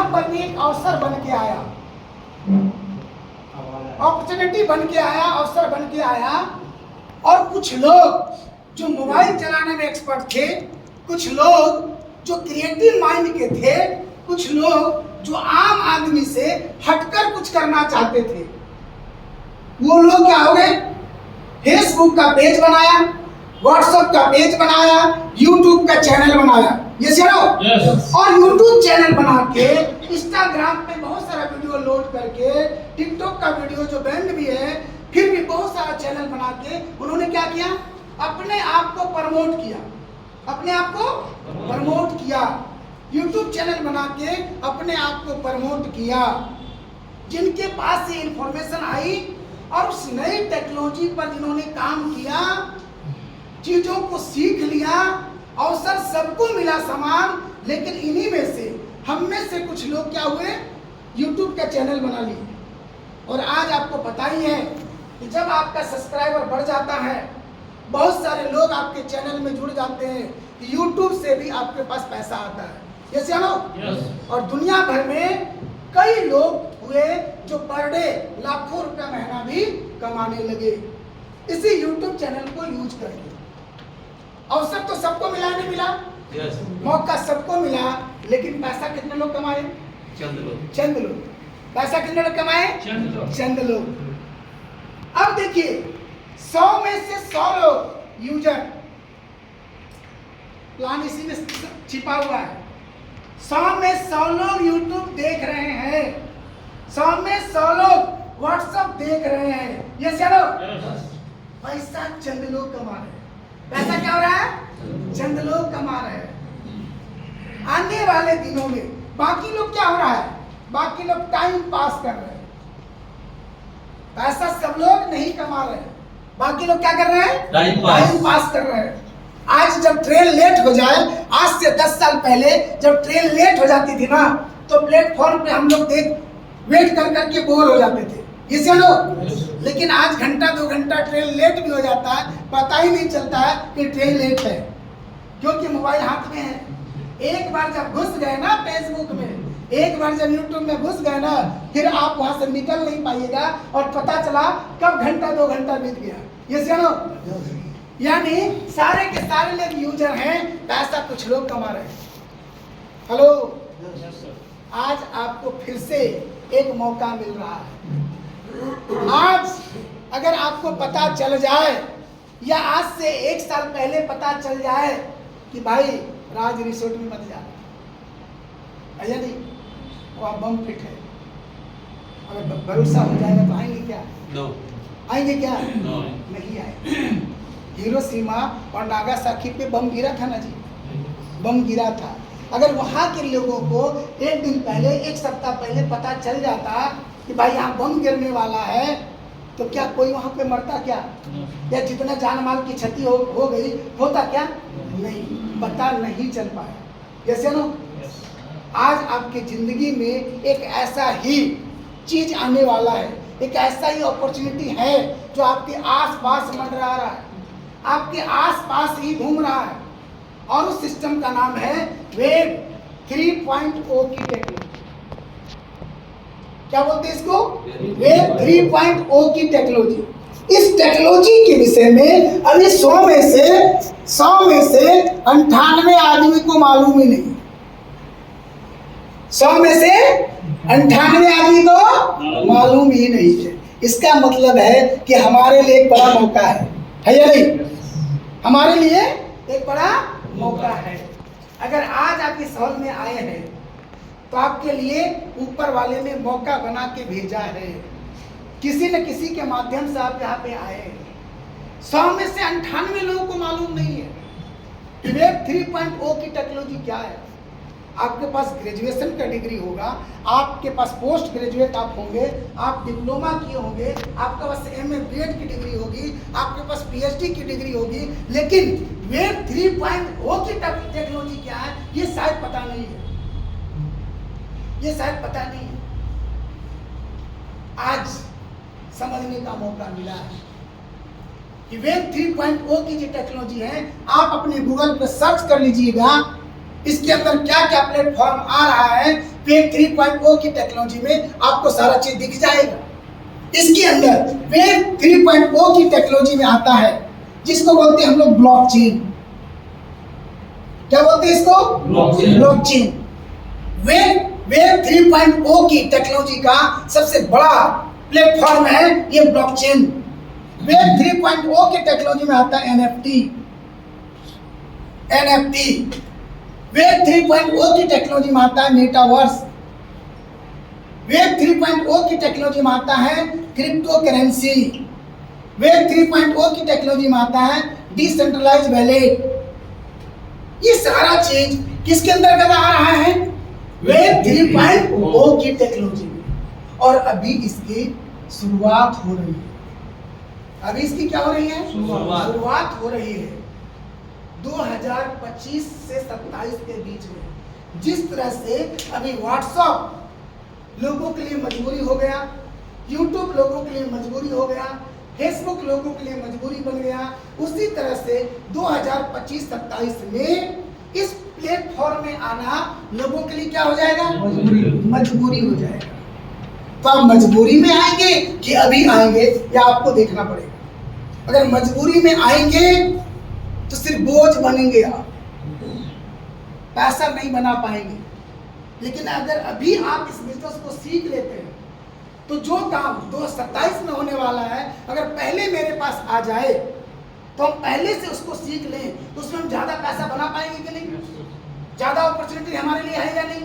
यहाँ पर भी एक अवसर बन के आया, अपॉर्चुनिटी बन के आया, अवसर बन के आया। और कुछ लोग जो मोबाइल चलाने में एक्सपर्ट थे, कुछ लोग जो क्रिएटिव माइंड के थे, कुछ लोग जो आम आदमी से हटकर कुछ करना चाहते थे, वो लोग क्या हो गए, फेसबुक का पेज बनाया, व्हाट्सएप का पेज बनाया, यूट्यूब का चैनल बनाया। ये yes. और यूट्यूब चैनल बना के इंस्टाग्राम पे बहुत सारा वीडियो लोड करके, टिकटॉक का वीडियो जो बैंड भी है, फिर भी बहुत सारा चैनल बना के उन्होंने क्या किया, अपने आप को प्रमोट किया, अपने आप को प्रमोट किया। यूट्यूब चैनल बना के अपने आप को प्रमोट किया। जिनके पास ये इंफॉर्मेशन आई और उस नई टेक्नोलॉजी पर जिन्होंने काम किया, चीजों को सीख लिया, अवसर सबको मिला समान, लेकिन इन्हीं में से, हम में से कुछ लोग क्या हुए, यूट्यूब का चैनल बना लिए। और आज आपको पता ही है कि जब आपका सब्सक्राइबर बढ़ जाता है, बहुत सारे लोग आपके चैनल में जुड़ जाते हैं, यूट्यूब से भी आपके पास पैसा आता है। ये जानो? और दुनिया भर में कई लोग हुए जो पर डे लाखों रुपया महीना भी कमाने लगे इसी यूट्यूब चैनल को यूज करके। अवसर तो सबको मिला, नहीं मिला? मौका सबको मिला, लेकिन पैसा कितने लोग कमाए? चंद लोग। पैसा कितने लोग कमाए? चंद लोग। अब देखिए, 100 में से 100 लोग यूजर, प्लान इसी में छिपा हुआ है। 100 में 100 लोग यूट्यूब देख रहे हैं, 100 में 100 लोग व्हाट्सएप देख रहे हैं। ये चलो, पैसा चंद लोग कमा रहे हैं। पैसा क्या हो रहा है? चंद लोग कमा रहे हैं। आने वाले दिनों में बाकी लोग क्या हो रहा है? बाकी लोग टाइम पास कर रहे हैं। पैसा सब लोग नहीं कमा रहे हैं, बाकी लोग क्या कर रहे हैं? टाइम पास कर रहे हैं। आज जब ट्रेन लेट हो जाए, आज से 10 साल पहले जब ट्रेन लेट हो जाती थी ना, तो प्लेटफॉर्म पे हम लोग वेट कर करके बोर हो जाते थे। ये चलो, लेकिन आज घंटा 2 घंटा ट्रेन लेट भी हो जाता है, पता ही नहीं चलता है कि ट्रेन लेट है, क्योंकि मोबाइल हाथ में है। एक बार जब घुस गए ना फेसबुक में, एक बार जब यूट्यूब में घुस गए ना, फिर आप वहां से निकल नहीं पाइएगा और पता चला कब घंटा 2 घंटा बीत गया। ये चलो, यानी सारे के सारे लोग यूजर हैं, पैसा कुछ लोग कमा रहे हैं। हेलो, आज आपको फिर से एक मौका मिल रहा है। आज अगर आपको पता चल जाए, या आज से 1 साल पहले पता चल जाए कि भाई राज रिसोर्ट में मत जाना, ऐसा नहीं, वहाँ बम फिट है, अगर भरोसा हो जाएगा तो आएंगे क्या? आएंगे क्या? नहीं आए। हिरोशिमा और नागासाकी पे बम गिरा था ना जी, बम गिरा था। अगर वहाँ के लोगों को 1 दिन पहले, 1 सप्ताह पहले पता चल जाता कि भाई यहाँ बम गिरने वाला है, तो क्या कोई वहाँ पे मरता क्या? या जितना जान माल की क्षति हो गई होता क्या? नहीं, पता नहीं चल पाया। जैसे ना, आज आपकी जिंदगी में एक ऐसा ही चीज आने वाला है, एक ऐसा ही अपॉर्चुनिटी है जो आपके आसपास मंडरा रहा है, आपके आसपास ही घूम रहा है, और उस सिस्टम का नाम है वेब 3.0 की टेक्नोलॉजी। क्या बोलते हैं इसको? वेब 3.0 की टेक्नोलॉजी। इस टेक्नोलॉजी के विषय में अभी 100 में से 98 आदमी को मालूम ही नहीं। 100 में से 98 आदमी को मालूम ही नहीं है। इसका मतलब है कि हमारे लिए एक बड़ा मौका है या नहीं? हमारे लिए एक बड़ा मौका है। अगर आज आप इस हॉल में आए हैं तो आपके लिए ऊपर वाले ने मौका बना के भेजा है, किसी न किसी के माध्यम से आप यहाँ पे आए हैं। 100 में से 98 लोगों को मालूम नहीं है कि वेब 3.0 की टेक्नोलॉजी क्या है। आपके पास ग्रेजुएशन का डिग्री होगा, आपके पास पोस्ट ग्रेजुएट आप होंगे, आप डिप्लोमा किए होंगे, आपके पास MA BEd की डिग्री होगी, आपके पास PhD की डिग्री होगी, लेकिन वेब 3.0 की टेक्नोलॉजी क्या है ये शायद पता नहीं है, ये शायद पता नहीं है। आज समझने का मौका मिला है कि वेब 3.0 की जो टेक्नोलॉजी है, आप अपने गूगल पर सर्च कर लीजिएगा, इसके अंदर क्या क्या प्लेटफॉर्म आ रहा है, वेब 3.0 की टेक्नोलॉजी में आपको सारा चीज दिख जाएगा। इसके अंदर वेब 3.0 की टेक्नोलॉजी में आता है जिसको बोलते हैं हम लोग ब्लॉकचेन। क्या बोलते हैं इसको? ब्लॉकचेन। वेब 3.0 की टेक्नोलॉजी का सबसे बड़ा प्लेटफॉर्म है ये ब्लॉकचेन। वेब 3.0 की टेक्नोलॉजी में आता है एनएफटी। वेब 3.0 की टेक्नोलॉजी में आता है मेटावर्स। वेब 3.0 की टेक्नोलॉजी में आता है क्रिप्टो करेंसी। वेब 3.0 की टेक्नोलॉजी में आता है डिसेंट्रलाइज्ड वैलेट। ये सारा चीज किसके अंतर्गत आ रहा है? वेब 3.0 की टेक्नोलॉजी में। और अभी इसकी शुरुआत हो रही है। अभी इसकी क्या हो रही है? शुरुआत हो रही है। 2025 से 27 के बीच में जिस तरह से अभी व्हाट्सएप लोगों के लिए मजबूरी हो गया, यूट्यूब लोगों के लिए मजबूरी हो गया, फेसबुक लोगों के लिए मजबूरी बन गया, उसी तरह से 2025-27 में इस प्लेटफॉर्म में आना लोगों के लिए क्या हो जाएगा? मजबूरी हो जाएगा। तो आप मजबूरी में आएंगे कि अभी आएंगे, या आपको देखना पड़ेगा। अगर मजबूरी में आएंगे तो सिर्फ बोझ बनेंगे, आप पैसा नहीं बना पाएंगे। लेकिन अगर अभी आप इस बिजनेस को सीख लेते हैं तो जो काम 2027 में होने वाला है, अगर पहले मेरे पास आ जाए तो हम पहले से उसको सीख लें तो उसमें हम ज्यादा पैसा बना पाएंगे कि नहीं? ज्यादा अपॉर्चुनिटी हमारे लिए है या नहीं?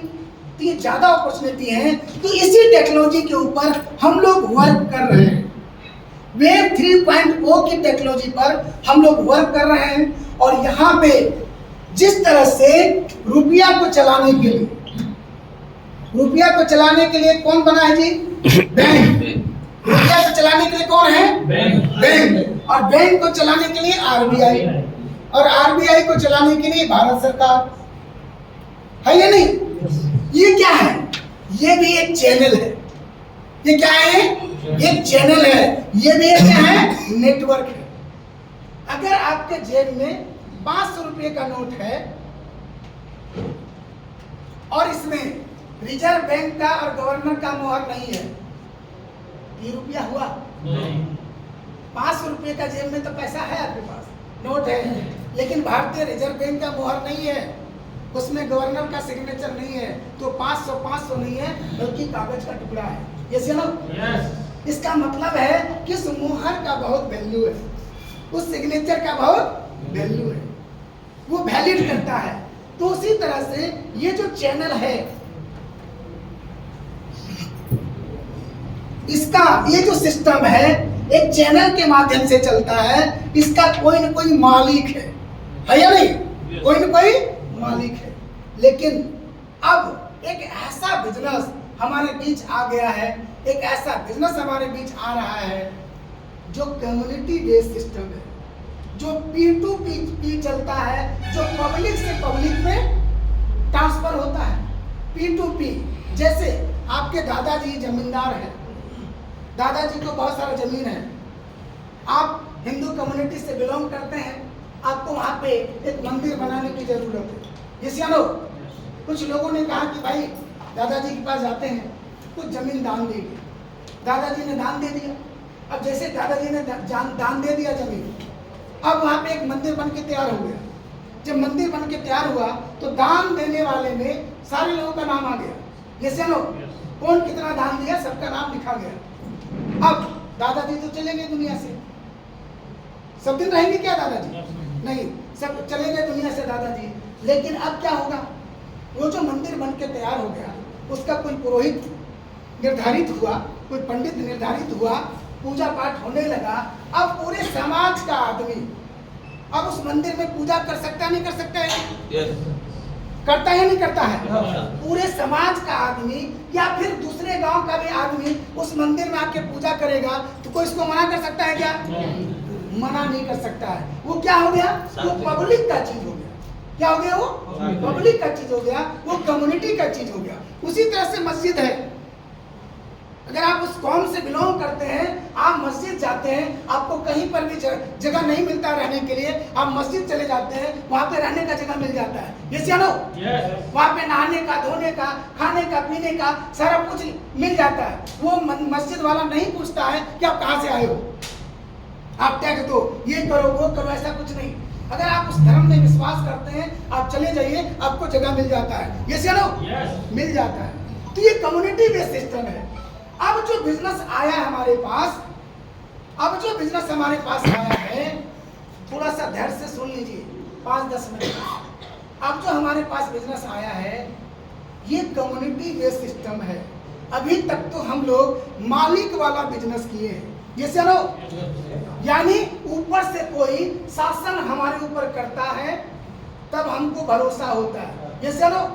तो ये ज्यादा अपॉर्चुनिटी है। तो इसी टेक्नोलॉजी के ऊपर हम लोग वर्क कर रहे हैं। वेब 3.0 की टेक्नोलॉजी पर हम लोग वर्क कर रहे हैं। और यहाँ पे जिस तरह से रुपया को चलाने के लिए कौन बना है जी? बैंक। रुपया को चलाने के लिए कौन है? बैंक। और बैंक को चलाने के लिए आरबीआई, और आरबीआई को चलाने के लिए भारत सरकार है या नहीं? ये क्या है? ये भी एक चैनल है। ये क्या है? एक चैनल है। ये भी एक क्या है? नेटवर्क है। अगर आपके जेब में 500 रुपये का नोट है और इसमें रिजर्व बैंक का और गवर्नर का मोहर नहीं है, ये रुपया हुआ? 500 रुपये का जेब में तो पैसा है, आपके पास नोट है, लेकिन भारतीय रिजर्व बैंक का मोहर नहीं है, उसमें गवर्नर का सिग्नेचर नहीं है, तो 500 नहीं है, बल्कि कागज का टुकड़ा है। यस या नो? इसका मतलब है कि उस मोहर का बहुत वैल्यू है, उस सिग्नेचर का बहुत वैल्यू है, वो वैलिड करता है। तो उसी तरह से ये जो चैनल है, इसका ये जो सिस्टम है एक चैनल के माध्यम से चलता है। इसका कोई न कोई मालिक है या नहीं? कोई न कोई मालिक है। लेकिन अब एक ऐसा बिजनेस हमारे बीच आ गया है, एक ऐसा बिजनेस हमारे बीच आ रहा है जो कम्युनिटी बेस्ड सिस्टम है, जो P2P चलता है, जो पब्लिक से पब्लिक में ट्रांसफर होता है। P2P, जैसे आपके दादाजी जमींदार हैं, दादाजी को बहुत सारा जमीन है, आप हिंदू कम्युनिटी से बिलोंग करते हैं, आपको वहाँ पे एक मंदिर बनाने की जरूरत है। जिस यानो कुछ लोगों ने कहा कि भाई दादाजी के पास जाते हैं, कुछ जमीन दान देंगे। दादाजी ने दान दे दिया। अब जैसे दादाजी ने दान दे दिया जमीन, अब वहाँ पे एक मंदिर बन के तैयार हो गया। जब मंदिर बन के तैयार हुआ तो दान देने वाले में सारे लोगों का नाम आ गया। जैसे नो कौन कितना दान दिया, सबका नाम लिखा गया। अब दादाजी तो चले गए दुनिया से, सब दिन रहेंगे क्या दादाजी? नहीं, सब चले गए दुनिया से दादाजी। लेकिन अब क्या होगा? वो जो मंदिर बन के तैयार हो गया, उसका कोई पुरोहित निर्धारित हुआ, कोई पंडित निर्धारित हुआ, पूजा पाठ होने लगा। अब पूरे समाज का आदमी अब उस मंदिर में पूजा कर सकता नहीं कर सकता है? करता है नहीं करता है? पूरे समाज का आदमी या फिर दूसरे गांव का भी आदमी उस मंदिर में आके पूजा करेगा तो कोई इसको मना कर सकता है क्या? मना नहीं कर सकता है। वो क्या हो गया? वो पब्लिक का चीज हो गया। क्या हो गया? वो पब्लिक का चीज हो गया, वो कम्युनिटी का चीज हो गया। उसी तरह से मस्जिद है। अगर आप उस कौम से बिलोंग करते हैं, आप मस्जिद जाते हैं, आपको कहीं पर भी जगह नहीं मिलता रहने के लिए, आप मस्जिद चले जाते हैं, वहाँ पे रहने का जगह मिल जाता है। यस या नो? वहाँ पे नहाने का, धोने का, खाने का, पीने का सारा कुछ मिल जाता है। वो मस्जिद वाला नहीं पूछता है कि आप कहाँ से आए हो, आप टैक्स दो, ये करो, वो करो, ऐसा कुछ नहीं। अगर आप उस धर्म में विश्वास करते हैं, आप चले जाइए, आपको जगह मिल जाता है। यस या नो? मिल जाता है। तो ये कम्युनिटी बेस्ड सिस्टम है। अब जो बिजनेस आया है हमारे पास, आया है, थोड़ा सा धैर्य से सुन लीजिए 5-10 मिनट। अब जो हमारे पास बिजनेस आया है, ये कम्युनिटी बेस्ड सिस्टम है। अभी तक तो हम लोग मालिक वाला बिजनेस किए हैं। यस या नो? यानी ऊपर से कोई शासन हमारे ऊपर करता है, तब हमको भरोसा होता है। यस या नो?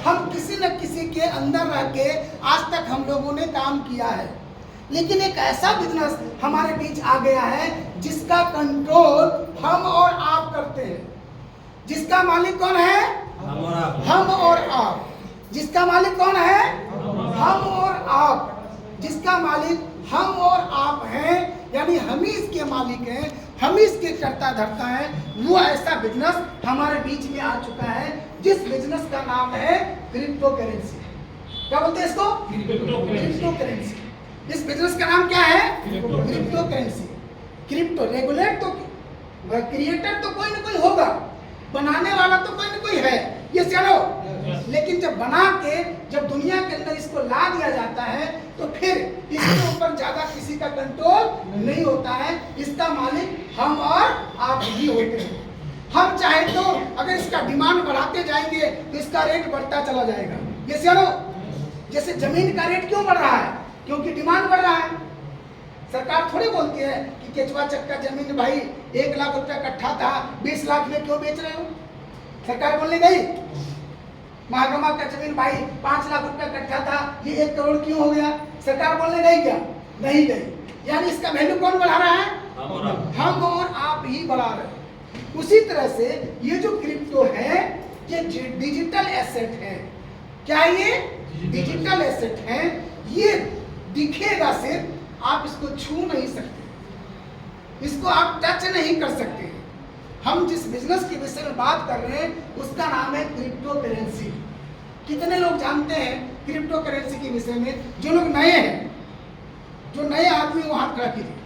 हम किसी न किसी के अंदर रह के आज तक हम लोगों ने काम किया है, लेकिन एक ऐसा बिजनेस हमारे बीच आ गया है जिसका कंट्रोल हम और आप करते हैं। जिसका मालिक कौन है? हम और आप। जिसका मालिक कौन है? हम और आप। जिसका मालिक हम और आप हैं, यानी हम ही इसके मालिक हैं, हम ही इसके कर्ता धर्ता हैं। वो ऐसा बिजनेस हमारे बीच में आ चुका है, जिस बिजनेस का नाम है क्रिप्टो करेंसी। क्या बोलते हैं इसको? Crypto currency. इस बिजनेस का नाम क्या है? Crypto currency. क्रिप्टो रेगुलेट तो, क्रिएटर तो कोई ना कोई होगा, बनाने वाला तो कोई ना कोई है। ये चलो, लेकिन जब बना के जब दुनिया के अंदर इसको ला दिया जाता है, तो फिर इसके ऊपर ज्यादा किसी का कंट्रोल नहीं होता है। इसका मालिक हम और आप ही होते हैं। हम चाहे तो अगर इसका डिमांड बढ़ाते जाएंगे तो इसका रेट बढ़ता चला जाएगा। ये चलो, जैसे जमीन का रेट क्यों बढ़ रहा है? क्योंकि डिमांड बढ़ रहा है। सरकार थोड़ी बोलती है कि केचुआ चक्का जमीन भाई 1 लाख रुपया कट्ठा था, 20 लाख में क्यों बेच रहे हो? सरकार बोलने गई? महागमा का जमीन भाई 5 लाख रुपया कट्ठा था, ये 1 करोड़ क्यों हो गया? सरकार बोलने गई क्या? नहीं गई। यानी इसका वैल्यू कौन बढ़ा रहा है? हम और आप ही बढ़ा रहे हैं। उसी तरह से ये जो क्रिप्टो है, ये डिजिटल एसेट है। क्या ये डिजिटल एसेट है? ये दिखेगा सिर्फ, आप इसको छू नहीं सकते, इसको आप टच नहीं कर सकते। हम जिस बिजनेस के विषय में बात कर रहे हैं उसका नाम है क्रिप्टो करेंसी। कितने लोग जानते हैं क्रिप्टो करेंसी के विषय में? जो लोग नए हैं, जो नए आदमी वो हाथ खड़ा कीजिए।